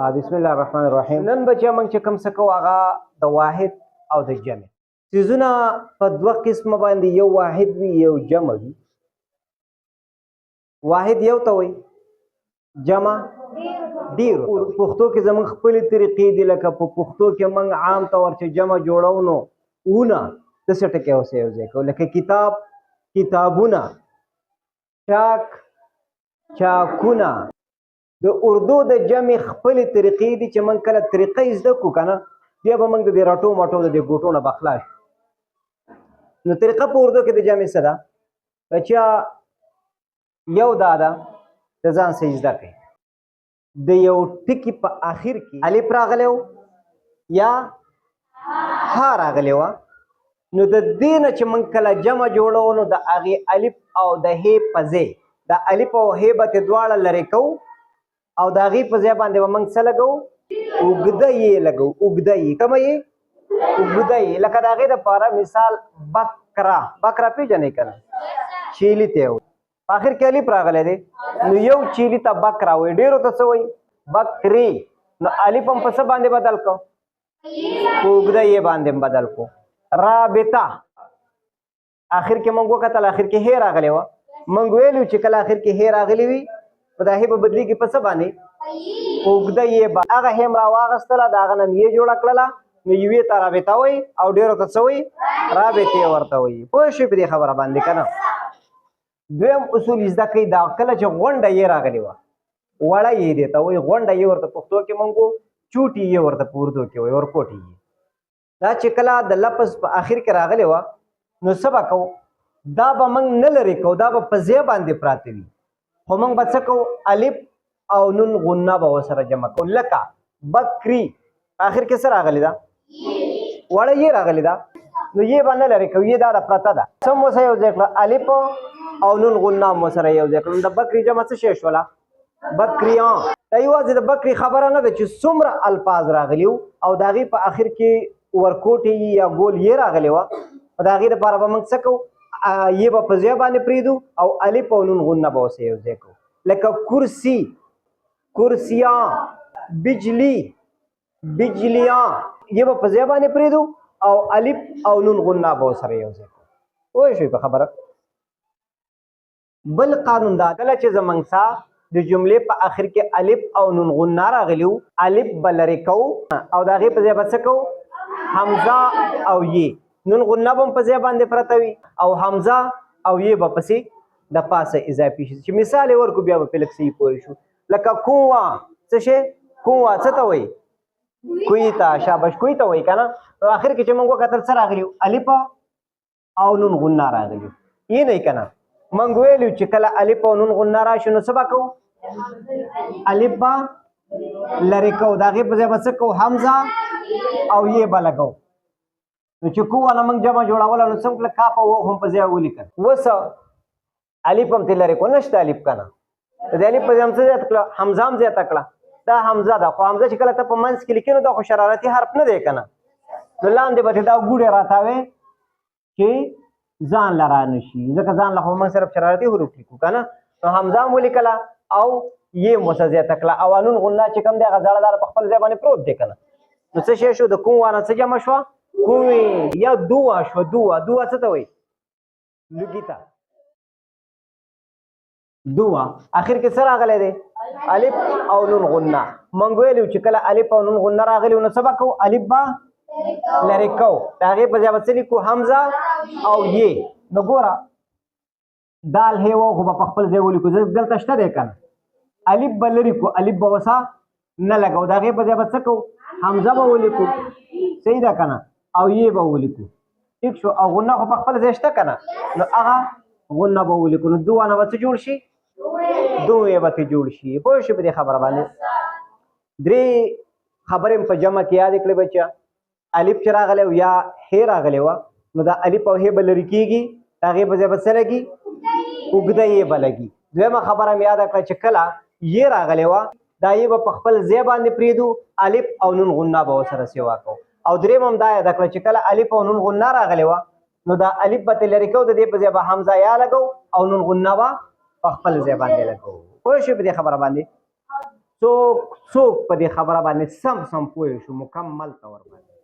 بسم الله الرحمن الرحیم. نن بچیا موږ چې کوم څه کوو هغه د واحد او د جمع څیزونه په دوه قسمه باندې یو واحد وي یو جمع وي. واحد یو ته وایي، جمع ډېرو ته وایي. پښتو کې زموږ خپلې طریقې دي، لکه په پښتو کې موږ عام طور چې جمع جوړو نو اونه داسې ټکي اوسه یو ځای کوو، لکه کتاب کتابونه، چاک چاکونه. د اردو د جمع خپلې طریقې دي چې موږ کله طریقه زده کړو که نه بیا به موږ د دې رټو مټو د دې ګوټو نه به خلاص شو. نو طریقه په اردو کې د جمع څه ده؟ بچیا یو دا ده د ځان څه زده کوي، د یو ټکي په آخر کې الف راغلی و یا ها راغلی وه، نو د دې نه چې موږ کله جمع جوړو نو د هغې الف او د هې په ځای د الف او هې به ترې دواړه لرې کوو او د هغې په ځای باندې به موږ څه لګوو؟ اوږده یې لګوو. اوږده یې کومه یې؟ اوږده یې. لکه د هغې دپاره مثال بکره، بکره پېژنئ که نه؟ چیلي ته یې په آخر کې الف راغلی دی، نو یو چیلي ته بکره وایي، ډېرو ته څه وایي؟ بکرې. نو الف هم په څه باندې بدل کړو؟ په اوږده یې باندې بدل کړو. رابطه آخر کې موږ وکتل آخر کې هې راغلی وه، موږ ویلو چې کله آخر کې هې راغلی وي په دا هې به بدلېږي په څه باندې؟ اوږده یې به. هغه هې م راواغېستله د هغه نه م یې جوړه کړله، نو یوې ته رابطه وایي او ډېرو ته څه وایي؟ رابطې ورته وایي. پوه شوې په دې خبره باندې که نه؟ دویم اصول زده کوئ، دا کله چې غونډه یې راغلې وه وړه یې دې ته وایي، غونډه یې ورته پښتو کې موږ چوټي یې ورته په اردو کې وایي، ورکوټي یې. دا چې کله د لفظ په آخر کې راغلې وه نو څه به کوو؟ دا به موږ نه لرې کوو، دا به په ځای باندې پراته وي، خو موږ به څه کوو؟ الف او نون غنه به ورسره جمع کوو. لکه بکري آخر کې څه راغلی ده؟ وړه یې راغلی ده، نو یې به نه لرې کوو، یې دا د پرته ده. څه مو سره یو ځای کړه؟ الف او نون غنه مو سره یو ځای کړه، نو د بکري جمع څه شی شوله؟ بکریان. دا یوازې د بکري خبره نه ده چې څومره الفاظ راغلي وو او د هغې په آخر کې ورکوټې یا ګول یې راغلی وه، د هغې دپاره به موږ څه کوو؟ یې به په ځای باندې پرېږدو او الف او نون غنه به ورسره یو ځای کوو. لکه کرسي، کرسیان، بجلی، بجلیان، یې به په ځای باندې پرېږدو او الف او نون غنه به ورسره یو ځای کوو. پوه شوې په خبره؟ بل قانون دا کله چې زموږ سا د جملې په آخر کې الف او نون غنه راغلي وو، الف به لرې کوو او د هغې په ځای به څه کوو؟ حمزه او یې. نون غنه به هم په ځای باندې پرته وي او حمزه او یې به پسې د پاسه اضافي شي. چې مثال یې ورکړو بیا به پرې لږ صحیح پوه شو. لکه کوه، څه شی؟ کوه څه ته وایي؟ کوی ته. شاباش، کوی ته وایي که نه؟ نو آخر کې چې موږ وکتل څه راغلي وو؟ الف او نون غنه راغلي وو. یې نه که نه؟ موږ ویلو چې کله الف او نون غنه راشي نو څه به کوو؟ الف به لرې کوو، د هغې په ځای به څه کوو؟ حمزه او یې به لګوو. نو چې کوه نه موږ جمع جوړوله نو څه وکړه؟ کاف او واو هم په ځای ولیکل. اوس الف هم ترې لرې کړو، نشته الف که نه؟ د دې الف په ځای هم څه زیاته کړه؟ حمزه هم زیاته کړه. دا حمزه ده، خو حمزه چې کله ته په منځ کې لیکې نو دا خو شرارتي حرف نه دی که نه؟ نو لاندې به ترې دا ګوډې راتاوې چې ځان له را نه شي، ځکه ځان له خو موږ صرف شرارتي حروف لیکو که نه؟ نو حمزه هم ولیکله او یې مو څه زیاته کړه او نون غنه چې کوم دی هغه زړه داره په خپل ځای باندې پروت دی که نه؟ نو څه شی شو؟ د کوم وانه څه جمع شوه؟ کوې یا دوه شوه. دوه، دوه څه ته وایي؟ لوګي ته. دوه آخر کې څه راغلی دی؟ الف او نون غنه. موږ ویلو چې کله الف او نون غنه راغلي نو څه به کوو؟ الف به لرې کوو، د هغې په ځای به څه لیکو؟ حمزه او یې. نو ګوره دال هې واو خو به په خپل ځای ولیکو، دلته شته دی که نه؟ الف به لرې کړو، الف به ورسه نه لګو، د هغې په ځای به څه کوو؟ حمزه به ولیکو، صحیح ده که نه؟ او یې به ولیکو، ټیک شو. او غنه خو په خپل ځای شته که نه؟ نو هغه غنه به ولیکو، نو دوه نه به څه جوړ شي؟ دوې به ترې جوړ شي. پوه شوې په دې خبره باندې؟ درې خبرې م په جمع کې یادې کړې بچه. الف چې راغلی او یا هې راغلی وه نو دا الف او هې به لرې کېږي، د هغې په ځای به څه لګي؟ اوږده یې به لګي. دویمه خبره مې یاده کړه چې کله یې راغلی وه دا یې به په خپل ځای باندې پرېږدو، الف او نون غنه به ورسره سیوا کوو. او درېیم هم دا یاده کړه چې کله الف او نون غنه راغلی وه نو دا الف به ترې لرې کوو، د دې په ځای به حمزه یا لګو او نون غنه به په خپل ځای باندې لګو. پوه شوې په دې خبره باندې؟ څوک څوک په دې خبره باندې سم پوه شو مکمل طور باندې